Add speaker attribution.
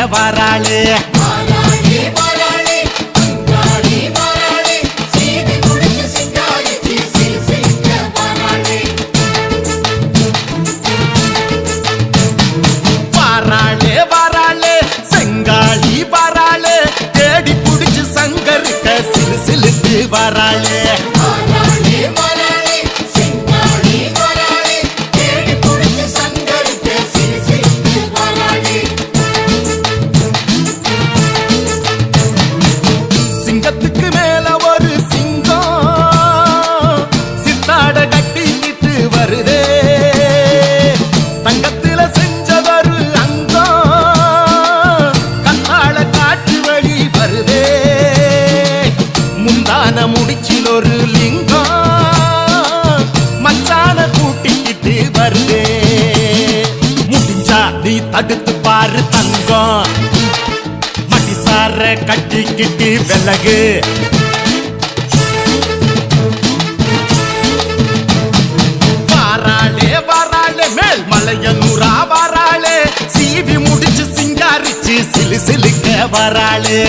Speaker 1: வராளு வராளே வராளே செங்காளி வராளே தேடி புடிச்சு சங்கரிக்க சிலு சிலுக்கு வராளே சிங்கத்துக்கு மேல ஒரு சிங்கம் சித்தாட கட்டிக்கிட்டு வருதே தங்கத்தில செஞ்சதொரு அங்கம் கண்ணால காட்டு வழி வருதே முந்தான முடிச்சில் ஒரு லிங்கம் மச்சான கூட்டிக்கிட்டு வருதே முடிஞ்சா நீ தடுத்து பாரு தங்கம் மடிசார கட்டிக்கிட்டு விலகு வாராளே வாராளே மேல் மலையனூரா வாராளே சீவி முடிச்சு சிங்காரிச்சு சிலு சிலுக்க வராளே